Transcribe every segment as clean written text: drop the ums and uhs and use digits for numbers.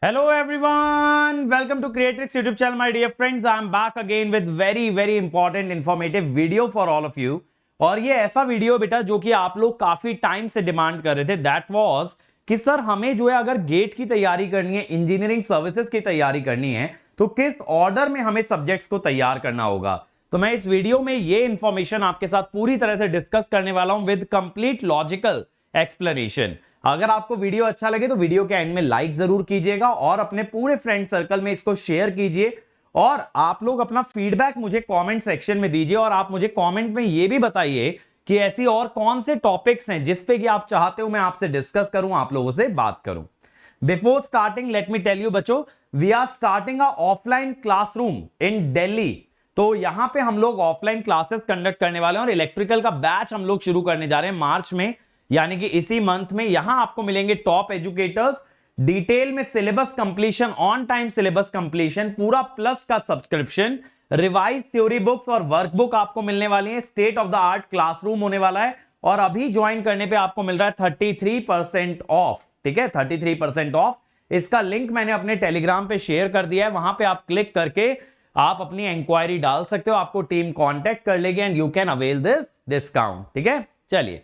Hello everyone, welcome to Creatrix YouTube channel, my dear friends. I am back again with very important informative video for all of you. और ये ऐसा video बेटा जो कि आप लोग काफी टाइम से डिमांड कर रहे थे, दैट वाज कि सर हमें जो है अगर गेट की तैयारी करनी है, इंजीनियरिंग सर्विसेज की तैयारी करनी है, तो किस ऑर्डर में हमें सब्जेक्ट्स को तैयार करना होगा। तो मैं इस वीडियो में ये इंफॉर्मेशन आपके साथ पूरी तरह से डिस्कस करने वाला हूं विद कंप्लीट लॉजिकल एक्सप्लेनेशन। अगर आपको वीडियो अच्छा लगे तो वीडियो के एंड में लाइक जरूर कीजिएगा और अपने पूरे फ्रेंड सर्कल में इसको शेयर कीजिए और आप लोग अपना फीडबैक मुझे कमेंट सेक्शन में दीजिए और आप मुझे कमेंट में यह भी बताइए कि ऐसी और कौन से टॉपिक्स हैं जिस पे कि आप चाहते हो मैं आपसे डिस्कस करूं, आप लोगों से बात करूं। Before starting let me tell you बच्चों, we are starting a offline classroom in Delhi. तो यहां पे हम लोग ऑफलाइन क्लासेस कंडक्ट करने वाले हैं और इलेक्ट्रिकल का बैच हम लोग शुरू करने जा रहे हैं मार्च में, यानी कि इसी मंथ में। यहां आपको मिलेंगे टॉप एजुकेटर्स, डिटेल में syllabus completion, on time syllabus completion, पूरा प्लस का सब्सक्रिप्शन, रिवाइज थ्योरी बुक्स और वर्कबुक आपको मिलने वाली है। State of the art classroom होने वाला है और अभी ज्वाइन करने पे आपको मिल रहा है 33% ऑफ। ठीक है, 33% ऑफ। इसका लिंक मैंने अपने टेलीग्राम पे शेयर कर दिया है, वहां पे आप क्लिक करके आप अपनी इंक्वायरी डाल सकते हो, आपको टीम कांटेक्ट कर लेगी and you can avail this discount. ठीक है, चलिए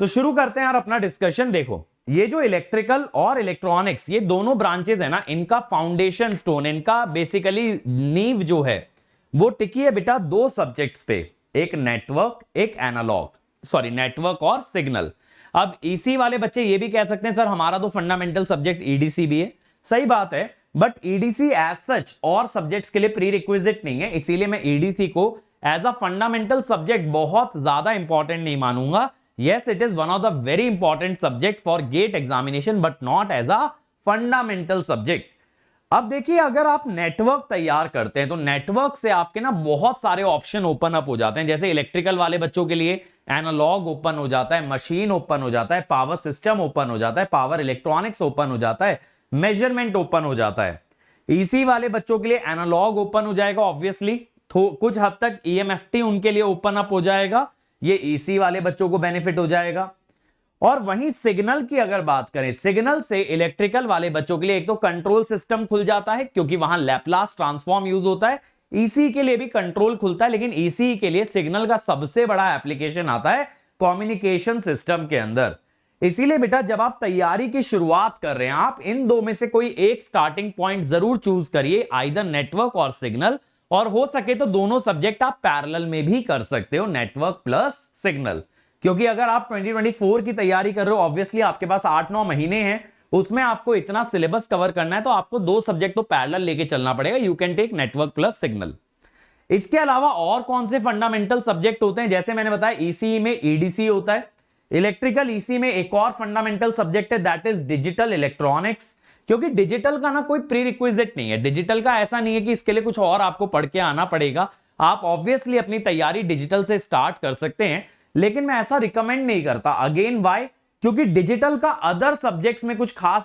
तो शुरू करते हैं यार अपना डिस्कशन। देखो, ये जो इलेक्ट्रिकल और इलेक्ट्रॉनिक्स, ये दोनों ब्रांचेस है ना, इनका फाउंडेशन स्टोन, इनका बेसिकली नींव जो है वो टिकी है बेटा दो सब्जेक्ट्स पे, एक नेटवर्क, एक एनालॉग, सॉरी नेटवर्क और सिग्नल। अब ईसी वाले बच्चे ये भी कह सकते हैं सर हमारा तो फंडामेंटल सब्जेक्ट ईडीसी भी है, सही बात है, बट ईडीसी एज सच और सब्जेक्ट्स के लिए प्री रिक्विजिट नहीं है, इसीलिए मैं ईडीसी को एज अ फंडामेंटल सब्जेक्ट बहुत ज्यादा इंपॉर्टेंट नहीं मानूंगा। Yes, it is one of the very important subject for GATE examination, but not as a fundamental subject. अब देखिए, अगर आप नेटवर्क तैयार करते हैं तो नेटवर्क से आपके ना बहुत सारे ऑप्शन ओपन अप हो जाते हैं। जैसे इलेक्ट्रिकल वाले बच्चों के लिए एनालॉग ओपन हो जाता है, मशीन ओपन हो जाता है, पावर सिस्टम ओपन हो जाता है, पावर इलेक्ट्रॉनिक्स ओपन हो जाता है, मेजरमेंट ओपन हो जाता है। ईसी वाले बच्चों के लिए एनालॉग ओपन हो जाएगा ऑब्वियसली, कुछ हद तक ईएमएफटी उनके लिए ओपन अप हो जाएगा, ये ईसी वाले बच्चों को बेनिफिट हो जाएगा। और वहीं सिग्नल की अगर बात करें, सिग्नल से इलेक्ट्रिकल वाले बच्चों के लिए एक तो कंट्रोल सिस्टम खुल जाता है क्योंकि वहां लैप्लास ट्रांसफॉर्म यूज होता है, ईसी के लिए भी कंट्रोल खुलता है, लेकिन ईसी के लिए सिग्नल का सबसे बड़ा एप्लीकेशन आता है कम्युनिकेशन सिस्टम के अंदर। इसीलिए बेटा जब आप तैयारी की शुरुआत कर रहे हैं, आप इन दो में से कोई एक स्टार्टिंग पॉइंट जरूर चूज करिए, आइदर नेटवर्क और सिग्नल, और हो सके तो दोनों सब्जेक्ट आप पैरेलल में भी कर सकते हो, नेटवर्क प्लस सिग्नल। क्योंकि अगर आप 2024 की तैयारी कर रहे हो, ऑब्वियसली आपके पास 8-9 महीने हैं, उसमें आपको इतना सिलेबस कवर करना है, तो आपको दो सब्जेक्ट तो पैरेलल लेके चलना पड़ेगा। You can tech network plus signal. इसके अलावा और कौन से फंडामेंटल सब्जेक्ट होते हैं, जैसे मैंने बताया ईसीई में ईडीसी होता है, इलेक्ट्रिकल ईसी में एक और फंडामेंटल सब्जेक्ट है दैट इज डिजिटल इलेक्ट्रॉनिक्स। क्योंकि डिजिटल का ना कोई प्री रिक्विजिट नहीं है, डिजिटल का ऐसा नहीं है कि इसके लिए कुछ और आपको पढ़ के आना पड़ेगा, आप ऑब्वियसली अपनी तैयारी डिजिटल से स्टार्ट कर सकते हैं, लेकिन मैं ऐसा रिकमेंड नहीं करता। Again why? क्योंकि डिजिटल का अदर सब्जेक्ट्स में कुछ खास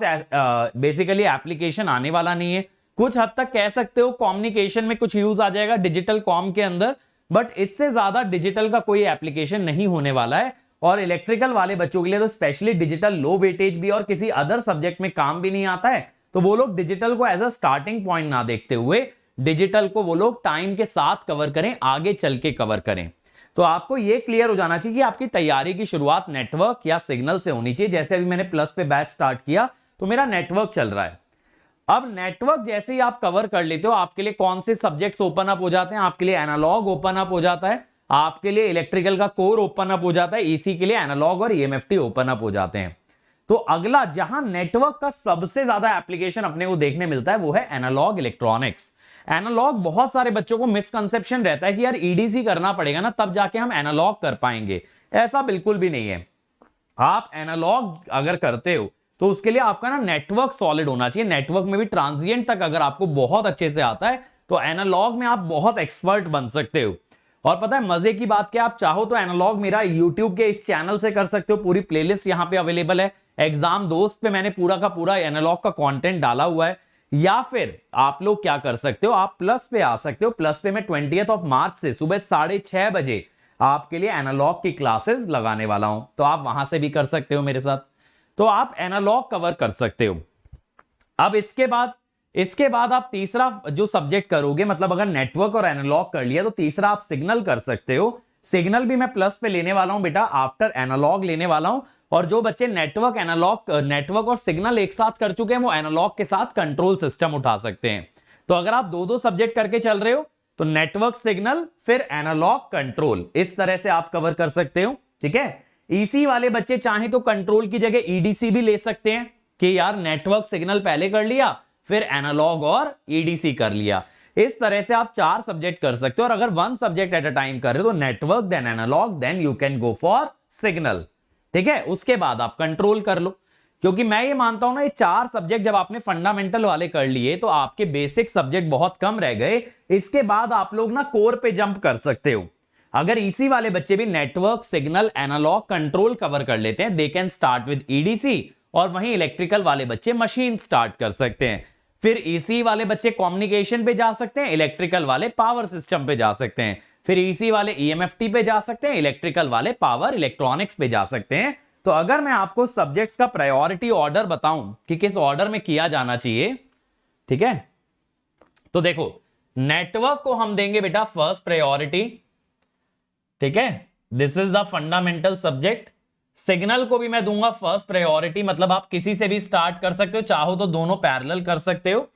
बेसिकली एप्लीकेशन आने वाला नहीं है। कुछ हद तक कह सकते हो कम्युनिकेशन में कुछ यूज आ जाएगा डिजिटल कॉम के अंदर, बट इससे ज्यादा डिजिटल का कोई एप्लीकेशन नहीं होने वाला है। और इलेक्ट्रिकल वाले बच्चों के लिए तो स्पेशली डिजिटल लो वेटेज भी और किसी अदर सब्जेक्ट में काम भी नहीं आता है, तो वो लोग डिजिटल को एज अ स्टार्टिंग पॉइंट ना देखते हुए डिजिटल को वो लोग टाइम के साथ कवर करें, आगे चल के कवर करें। तो आपको ये क्लियर हो जाना चाहिए कि आपकी तैयारी की शुरुआत नेटवर्क या सिग्नल से होनी चाहिए। जैसे अभी मैंने प्लस पे बैच स्टार्ट किया तो मेरा नेटवर्क चल रहा है। अब नेटवर्क जैसे ही आप कवर कर लेते हो, आपके लिए कौन से सब्जेक्ट्स ओपन अप हो जाते हैं? आपके लिए एनालॉग ओपन अप हो जाता है, आपके लिए इलेक्ट्रिकल का कोर ओपन अप हो जाता है, ईसी के लिए एनालॉग और ईएमएफटी ओपन अप हो जाते हैं। तो अगला जहां नेटवर्क का सबसे ज्यादा एप्लीकेशन अपने को देखने मिलता है वो है एनालॉग इलेक्ट्रॉनिक्स। एनालॉग बहुत सारे बच्चों को मिसकंसेप्शन रहता है कि यार ईडीसी करना पड़ेगा ना तब जाके हम एनालॉग कर पाएंगे, ऐसा बिल्कुल भी नहीं है। आप एनालॉग अगर करते हो तो उसके लिए आपका ना नेटवर्क सॉलिड होना चाहिए। नेटवर्क में भी ट्रांजिएंट तक अगर आपको बहुत अच्छे से आता है तो एनालॉग में आप बहुत एक्सपर्ट बन सकते हो। और पता है मजे की बात क्या, आप चाहो तो एनालॉग मेरा YouTube के इस चैनल से कर सकते हो, पूरी प्लेलिस्ट यहां पे अवेलेबल है। एग्जाम दोस्त पे मैंने पूरा का पूरा एनालॉग का कंटेंट डाला हुआ है। या फिर आप लोग क्या कर सकते हो, आप प्लस पे आ सकते हो। प्लस पे मैं 20 मार्च से सुबह 6:30 बजे आपके लिए एनालॉग की क्लासेस लगाने वाला हूं, तो आप वहां से भी कर सकते हो मेरे साथ। तो आप एनालॉग कवर कर सकते हो। अब इसके बाद आप तीसरा जो सब्जेक्ट करोगे, मतलब अगर नेटवर्क और एनालॉग कर लिया तो तीसरा आप सिग्नल कर सकते हो। सिग्नल भी मैं प्लस पे लेने वाला हूं बेटा, आफ्टर एनालॉग लेने वाला हूं। और जो बच्चे नेटवर्क और सिग्नल एक साथ कर चुके हैं वो एनालॉग के साथ कंट्रोल सिस्टम उठा सकते हैं। तो अगर आप दो सब्जेक्ट करके चल रहे हो तो नेटवर्क सिग्नल फिर एनालॉग कंट्रोल, इस तरह से आप कवर कर सकते हो। ठीक है, ईसी वाले बच्चे चाहे तो कंट्रोल की जगह ईडीसी भी ले सकते हैं कि यार नेटवर्क सिग्नल पहले कर लिया फिर एनालॉग और ईडीसी कर लिया। इस तरह से आप 4 सब्जेक्ट कर सकते हो। और अगर 1 सब्जेक्ट एट अ टाइम कर रहे हो तो network then analogue then you can go for signal. ठीक है, उसके बाद आप कंट्रोल कर लो। क्योंकि मैं ये मानता हूं ना, ये 4 सब्जेक्ट जब आपने फंडामेंटल वाले कर लिए तो आपके बेसिक सब्जेक्ट बहुत कम रह गए। इसके बाद आप लोग ना कोर पे जंप कर सकते हो। अगर ईसी वाले बच्चे भी network signal analogue control cover कर लेते हैं, they can start with EDC. और वहीं इलेक्ट्रिकल वाले बच्चे मशीन स्टार्ट कर सकते हैं। फिर ईसी वाले बच्चे कम्युनिकेशन पे जा सकते हैं, इलेक्ट्रिकल वाले पावर सिस्टम पे जा सकते हैं। फिर ईसी वाले ईएमएफटी पे जा सकते हैं, इलेक्ट्रिकल वाले पावर इलेक्ट्रॉनिक्स पे जा सकते हैं। तो अगर मैं आपको सब्जेक्ट्स का प्रायोरिटी ऑर्डर बताऊं कि किस ऑर्डर में किया जाना चाहिए, ठीक है, तो देखो नेटवर्क को हम देंगे बेटा फर्स्ट प्रायोरिटी। ठीक है, this is the fundamental subject. Signal को भी मैं दूंगा फर्स्ट प्रायोरिटी, मतलब आप किसी से भी स्टार्ट कर सकते हो, चाहो तो दोनों पैरेलल कर सकते हो।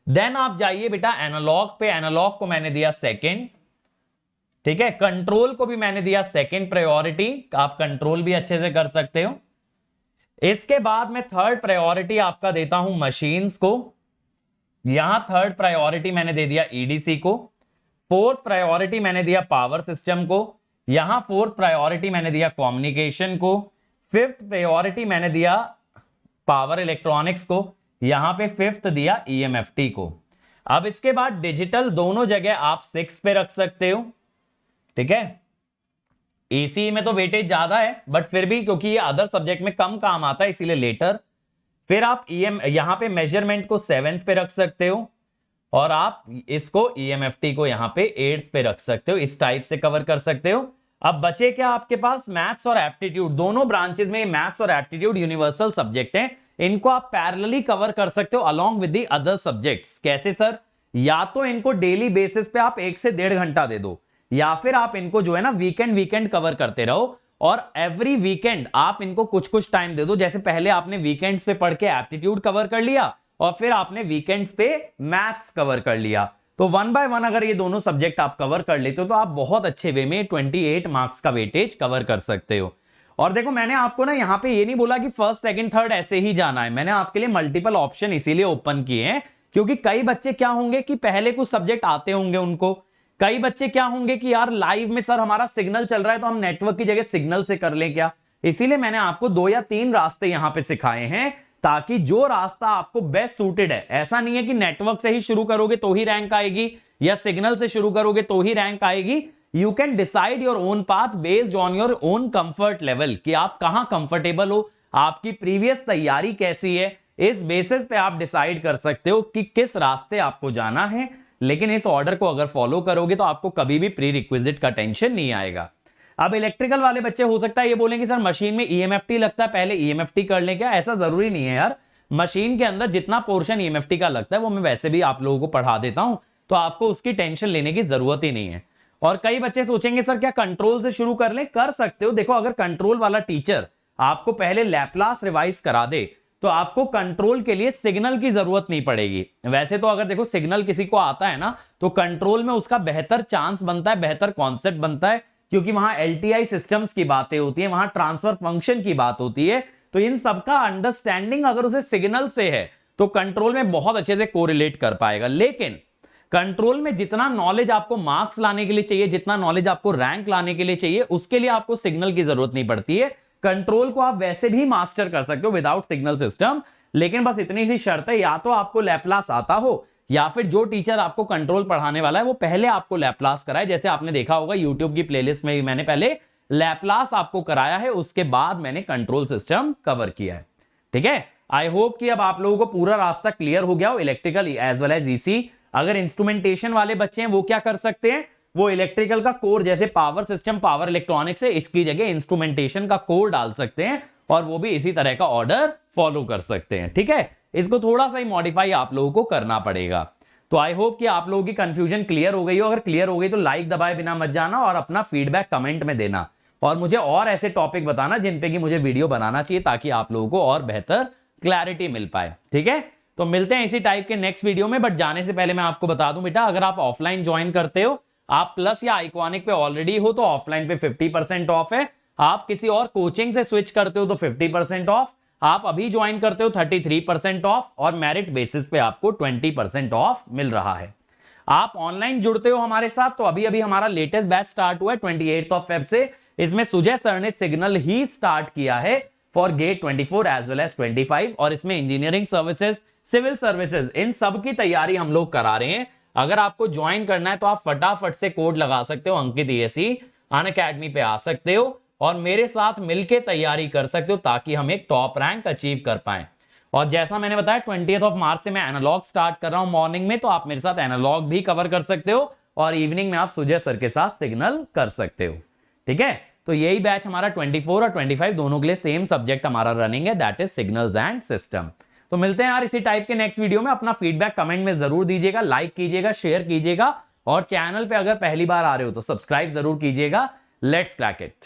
देन आप जाइए बेटा एनालॉग पे, एनालॉग को मैंने दिया सेकंड। ठीक है, कंट्रोल को भी मैंने दिया सेकंड प्रायोरिटी, आप कंट्रोल भी अच्छे से कर सकते हो। इसके बाद मैं थर्ड प्रायोरिटी आपका देता हूं मशीन्स को, यहां थर्ड प्रायोरिटी मैंने दे दिया ईडीसी को। फोर्थ प्रायोरिटी मैंने दिया पावर सिस्टम को, यहां फोर्थ प्रायोरिटी मैंने दिया कम्युनिकेशन को। फिफ्थ प्रायोरिटी मैंने दिया पावर इलेक्ट्रॉनिक्स को, यहां पे फिफ्थ दिया ईएमएफटी को। अब इसके बाद डिजिटल दोनों जगह आप 6 पे रख सकते हो। ठीक है, एसी में तो वेटेज ज्यादा है बट फिर भी क्योंकि ये अदर सब्जेक्ट में कम काम आता है इसीलिए लेटर। फिर आप यहां पे मेजरमेंट को 7th पे रख सकते हो और आप इसको ईएमएफटी को यहां पे 8th पे रख सकते हो। इस टाइप से कवर कर सकते हो। अब बचे क्या आपके पास, मैथ्स और एप्टीट्यूड। दोनों ब्रांचेस में मैथ्स और एप्टीट्यूड यूनिवर्सल सब्जेक्ट हैं, इनको आप पैरेलली कवर कर सकते हो along with the other subjects. कैसे सर, या तो इनको डेली बेसिस पे आप 1 से 1.5 घंटा दे दो, या फिर आप इनको जो है ना वीकेंड कवर करते रहो और एवरी वीकेंड आप इनको कुछ कुछ टाइम दे दो। जैसे पहले आपने वीकेंड्स पे पढ़ के एप्टीट्यूड कवर कर लिया और फिर आपने वीकेंड्स पे मैथ्स कवर कर लिया। तो 1 बाय 1 अगर ये दोनों सब्जेक्ट आप कवर कर लेते हो तो आप बहुत अच्छे वे में 28 मार्क्स का वेटेज कवर कर सकते हो। और देखो मैंने आपको ना यहाँ पे ये नहीं बोला कि फर्स्ट सेकंड थर्ड ऐसे ही जाना है, मैंने आपके लिए मल्टीपल ऑप्शन इसीलिए ओपन किए हैं क्योंकि कई बच्चे क्या होंगे कि पहले कुछ सब्जेक्ट आते होंगे उनको, कई बच्चे क्या होंगे कि यार लाइव में सर हमारा सिग्नल चल रहा है तो हम नेटवर्क की जगह सिग्नल से कर लें क्या। इसीलिए मैंने आपको 2 या 3 रास्ते यहां पे सिखाए हैं ताकि जो रास्ता आपको बेस्ट सूटेड है, ऐसा नहीं है कि नेटवर्क से ही शुरू करोगे तो ही रैंक आएगी या सिग्नल से शुरू करोगे तो ही रैंक आएगी। You can decide your own path based on your own comfort level कि आप कहां कंफर्टेबल हो, आपकी प्रीवियस तैयारी कैसी है, इस बेसिस पे आप डिसाइड कर सकते हो कि किस रास्ते आपको जाना है। लेकिन इस ऑर्डर को अगर फॉलो करोगे तो आपको कभी भी प्री रिक्विजिट का टेंशन नहीं आएगा। अब इलेक्ट्रिकल वाले बच्चे हो सकता है ये बोलेंगे सर मशीन में ईएमएफटी लगता है, पहले ईएमएफटी कर लें क्या। ऐसा जरूरी नहीं है यार, मशीन के अंदर जितना पोर्शन ईएमएफटी का लगता है वो मैं वैसे भी आप लोगों को पढ़ा देता हूं, तो आपको उसकी टेंशन लेने की जरूरत ही नहीं है। और कई बच्चे सोचेंगे सर क्या कंट्रोल से शुरू कर लें, कर सकते हो। देखो अगर कंट्रोल वाला टीचर आपको पहले लैप्लास रिवाइज करा दे तो आपको कंट्रोल के लिए सिग्नल की जरूरत नहीं पड़ेगी। वैसे तो अगर देखो सिग्नल किसी को आता है ना तो कंट्रोल में उसका बेहतर चांस बनता है, बेहतर कॉन्सेप्ट बनता है क्योंकि वहां एलटीआई सिस्टम्स की बातें होती है, वहां ट्रांसफर फंक्शन की बात होती है। तो इन सबका अंडरस्टैंडिंग अगर उसे सिग्नल से है तो कंट्रोल में बहुत अच्छे से कोरिलेट कर पाएगा। लेकिन कंट्रोल में जितना नॉलेज आपको मार्क्स लाने के लिए चाहिए, जितना नॉलेज आपको रैंक लाने के लिए चाहिए, उसके लिए आपको सिग्नल की जरूरत नहीं पड़ती है। कंट्रोल को आप वैसे भी मास्टर कर सकते हो विदाउट सिग्नल सिस्टम, लेकिन बस इतनी सी शर्त है या तो आपको लैप्लास आता हो या फिर जो टीचर आपको कंट्रोल पढ़ाने वाला है वो पहले आपको लैप्लास कराए। जैसे आपने देखा होगा यूट्यूब की प्लेलिस्ट में भी मैंने पहले लैप्लास आपको कराया है, उसके बाद मैंने कंट्रोल सिस्टम कवर किया है। ठीक है, आई होप कि अब आप लोगों को पूरा रास्ता क्लियर हो गया हो, electrical as well as EC. अगर इंस्ट्रूमेंटेशन वाले बच्चे हैं वो क्या कर सकते हैं, वो इलेक्ट्रिकल का कोर जैसे पावर सिस्टम पावर इलेक्ट्रॉनिक्स है इसकी जगह इंस्ट्रूमेंटेशन का कोर डाल सकते हैं और वो भी इसी तरह का ऑर्डर फॉलो कर सकते हैं। ठीक है, इसको थोड़ा सा ही मॉडिफाई आप लोगों को करना पड़ेगा। तो आई होप कि आप लोगों की कंफ्यूजन क्लियर हो गई हो। अगर क्लियर हो गई तो लाइक दबाए बिना मत जाना और अपना फीडबैक कमेंट में देना, और मुझे और ऐसे टॉपिक बताना जिन पे कि मुझे वीडियो बनाना चाहिए, ताकि आप लोगों को और बेहतर क्लैरिटी मिल पाए। ठीक है, तो मिलते हैं इसी टाइप के नेक्स्ट वीडियो में। बट जाने से पहले मैं आपको बता दूं बेटा, अगर आप ऑफलाइन ज्वाइन करते हो, आप प्लस या आइकॉनिक पे ऑलरेडी हो, तो ऑफलाइन पे 50% ऑफ है। आप किसी और कोचिंग से स्विच करते हो तो 50% ऑफ, आप अभी ज्वाइन करते हो 33% ऑफ, और मेरिट बेसिस पे आपको 20% ऑफ मिल रहा है। आप ऑनलाइन जुड़ते हो हमारे साथ, तो अभी अभी हमारा लेटेस्ट बैच स्टार्ट हुआ है 28 फेब से। इसमें सुजय सर ने सिग्नल ही स्टार्ट किया है for GATE 24 as well as 25, और इसमें इंजीनियरिंग सर्विसेज, सिविल सर्विसेज, इन सब की तैयारी हम लोग करा रहे हैं। अगर आपको ज्वाइन करना है तो आप फटाफट से कोड लगा सकते हो अंकित ESE, अनअकैडमी पे आ सकते हो और मेरे साथ मिलकर तैयारी कर सकते हो, ताकि हम एक टॉप रैंक अचीव कर पाए। और जैसा मैंने बताया 20 मार्च से मैं एनालॉग स्टार्ट कर रहा हूं मॉर्निंग में, तो आप मेरे साथ एनालॉग भी कवर कर सकते हो और इवनिंग में आप सुजय सर के साथ सिग्नल कर सकते हो। ठीक है, तो यही बैच हमारा 24 और 25 दोनों के लिए सेम सब्जेक्ट हमारा रनिंग है, that is signals and system. तो मिलते हैं यार इसी टाइप के नेक्स्ट वीडियो में। अपना फीडबैक कमेंट में जरूर दीजिएगा, लाइक कीजिएगा, शेयर कीजिएगा, और चैनल पे अगर पहली बार आ रहे हो तो सब्सक्राइब जरूर कीजिएगा। Let's crack it.